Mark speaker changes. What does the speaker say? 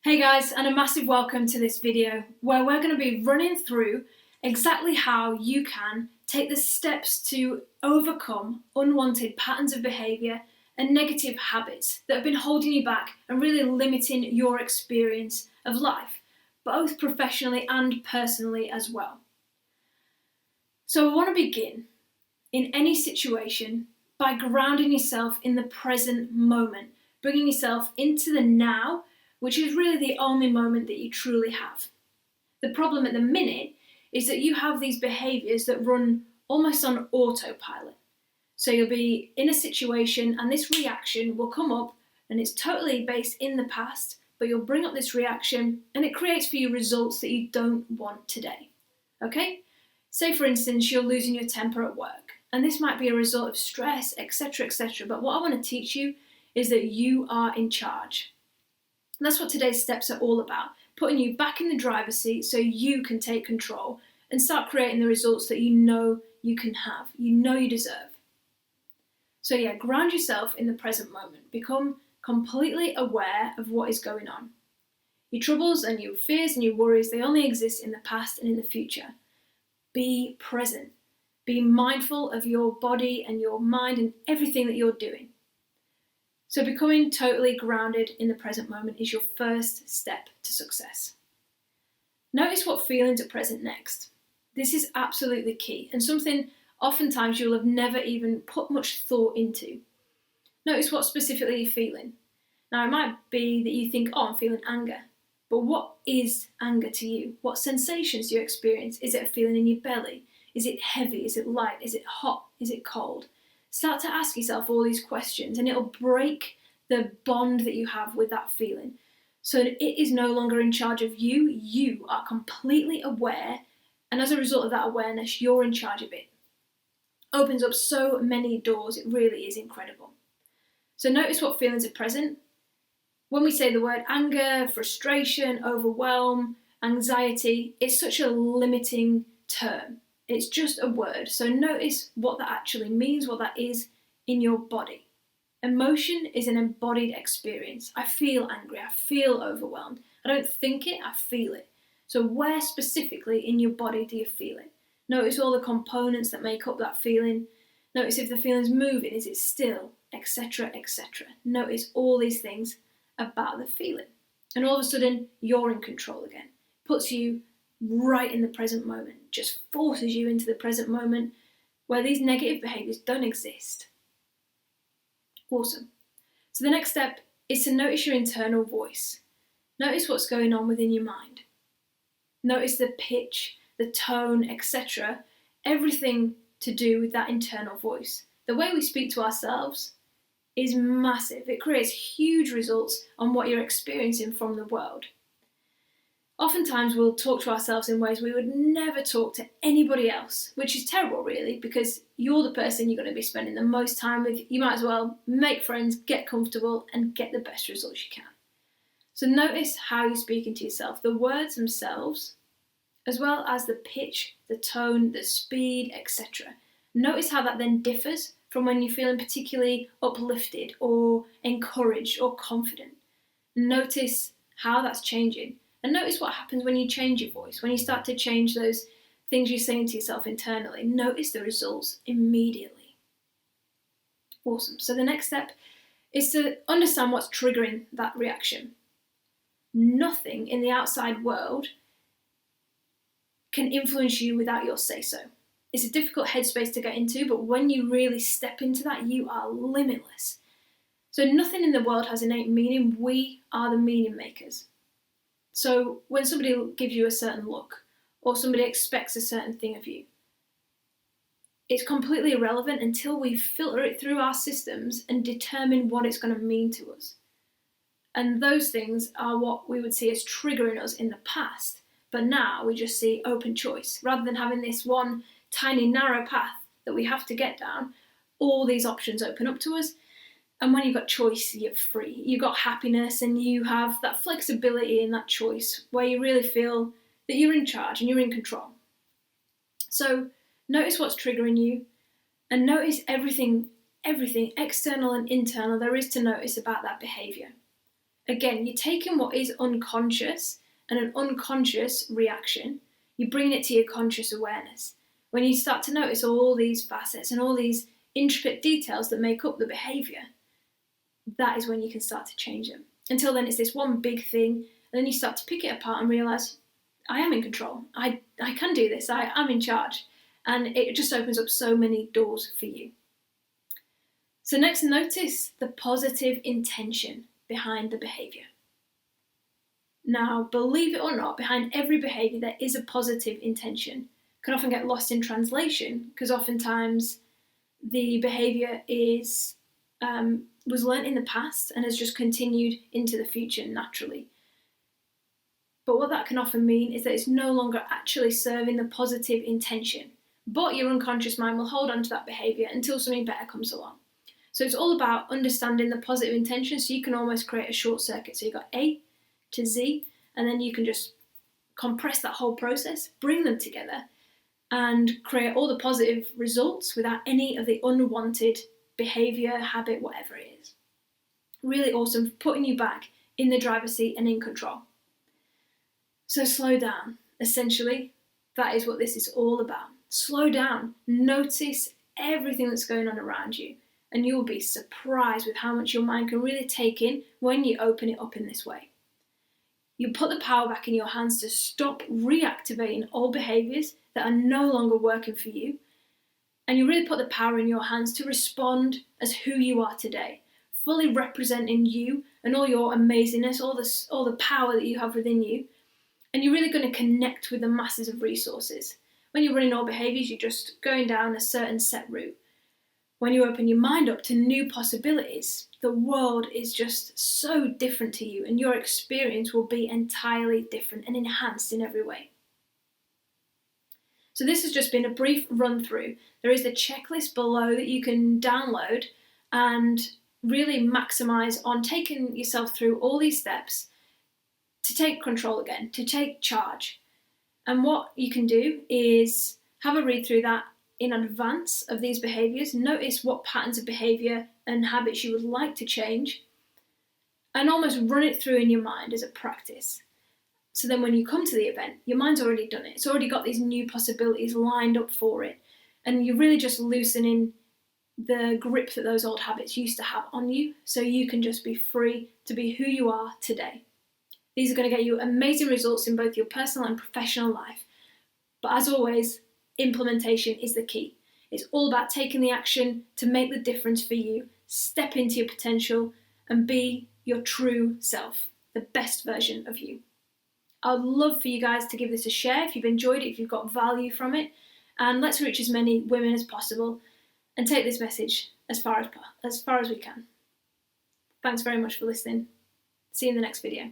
Speaker 1: Hey guys, and a massive welcome to this video where we're going to be running through exactly how you can take the steps to overcome unwanted patterns of behaviour and negative habits that have been holding you back and really limiting your experience of life, both professionally and personally as well. So I want to begin in any situation by grounding yourself in the present moment, bringing yourself into the now, which is really the only moment that you truly have. The problem at the minute is that you have these behaviours that run almost on autopilot. So you'll be in a situation and this reaction will come up and it's totally based in the past, but you'll bring up this reaction and it creates for you results that you don't want today. Okay? Say for instance, you're losing your temper at work and this might be a result of stress, etc., etc. But what I want to teach you is that you are in charge. And that's what today's steps are all about, putting you back in the driver's seat so you can take control and start creating the results that you know you can have, you know you deserve. So yeah, ground yourself in the present moment. Become completely aware of what is going on. Your troubles and your fears and your worries, they only exist in the past and in the future. Be present. Be mindful of your body and your mind and everything that you're doing. So becoming totally grounded in the present moment is your first step to success. Notice what feelings are present next. This is absolutely key and something oftentimes you'll have never even put much thought into. Notice what specifically you're feeling. Now it might be that you think, I'm feeling anger. But what is anger to you? What sensations do you experience? Is it a feeling in your belly? Is it heavy? Is it light? Is it hot? Is it cold? Start to ask yourself all these questions and it'll break the bond that you have with that feeling. So it is no longer in charge of you. You are completely aware, and as a result of that awareness, you're in charge of it. Opens up so many doors, it really is incredible. So notice what feelings are present. When we say the word anger, frustration, overwhelm, anxiety, it's such a limiting term. It's just a word, so notice what that actually means, what that is in your body. Emotion is an embodied experience. I feel angry, I feel overwhelmed. I don't think it, I feel it. So where specifically in your body do you feel it? Notice all the components that make up that feeling. Notice if the feeling's moving, is it still, etc., etc. Notice all these things about the feeling. And all of a sudden, you're in control again. Puts you right in the present moment, just forces you into the present moment where these negative behaviours don't exist. Awesome. So the next step is to notice your internal voice. Notice what's going on within your mind. Notice the pitch, the tone, etc. Everything to do with that internal voice. The way we speak to ourselves is massive. It creates huge results on what you're experiencing from the world. Oftentimes we'll talk to ourselves in ways we would never talk to anybody else, which is terrible really, because you're the person you're going to be spending the most time with. You might as well make friends, get comfortable, and get the best results you can. So notice how you're speaking to yourself, the words themselves, as well as the pitch, the tone, the speed, etc. Notice how that then differs from when you're feeling particularly uplifted or encouraged or confident. Notice how that's changing. And notice what happens when you change your voice, when you start to change those things you're saying to yourself internally. Notice the results immediately. Awesome. So the next step is to understand what's triggering that reaction. Nothing in the outside world can influence you without your say-so. It's a difficult headspace to get into, but when you really step into that, you are limitless. So nothing in the world has innate meaning. We are the meaning makers. So when somebody gives you a certain look or somebody expects a certain thing of you, it's completely irrelevant until we filter it through our systems and determine what it's going to mean to us. And those things are what we would see as triggering us in the past. But now we just see open choice. Rather than having this one tiny narrow path that we have to get down, all these options open up to us. And when you've got choice, you're free. You've got happiness and you have that flexibility in that choice where you really feel that you're in charge and you're in control. So notice what's triggering you and notice everything external and internal there is to notice about that behaviour. Again, you're taking what is unconscious and an unconscious reaction, you bring it to your conscious awareness. When you start to notice all these facets and all these intricate details that make up the behaviour, that is when you can start to change them. Until then, it's this one big thing, and then you start to pick it apart and realise, I am in control. I can do this. I'm in charge. And it just opens up so many doors for you. So next, notice the positive intention behind the behaviour. Now, believe it or not, behind every behaviour there is a positive intention. It can often get lost in translation because oftentimes the behaviour was learnt in the past and has just continued into the future naturally. But what that can often mean is that it's no longer actually serving the positive intention, but your unconscious mind will hold on to that behaviour until something better comes along. So it's all about understanding the positive intention, so you can almost create a short circuit. So you've got A to Z, and then you can just compress that whole process, bring them together, and create all the positive results without any of the unwanted behaviour, habit, whatever it is. Really awesome, putting you back in the driver's seat and in control. So slow down. Essentially, that is what this is all about. Slow down. Notice everything that's going on around you, and you'll be surprised with how much your mind can really take in when you open it up in this way. You put the power back in your hands to stop reactivating old behaviours that are no longer working for you, and you really put the power in your hands to respond as who you are today, fully representing you and all your amazingness, all the power that you have within you. And you're really going to connect with the masses of resources. When you're running old behaviours, you're just going down a certain set route. When you open your mind up to new possibilities, the world is just so different to you, and your experience will be entirely different and enhanced in every way. So this has just been a brief run through. There is a checklist below that you can download and really maximise on taking yourself through all these steps to take control again, to take charge. And what you can do is have a read through that in advance of these behaviours, notice what patterns of behaviour and habits you would like to change, and almost run it through in your mind as a practice. So then when you come to the event, your mind's already done it. It's already got these new possibilities lined up for it. And you're really just loosening the grip that those old habits used to have on you, so you can just be free to be who you are today. These are going to get you amazing results in both your personal and professional life. But as always, implementation is the key. It's all about taking the action to make the difference for you, step into your potential, and be your true self, the best version of you. I'd love for you guys to give this a share if you've enjoyed it, if you've got value from it, and let's reach as many women as possible and take this message as far as we can. Thanks very much for listening. See you in the next video.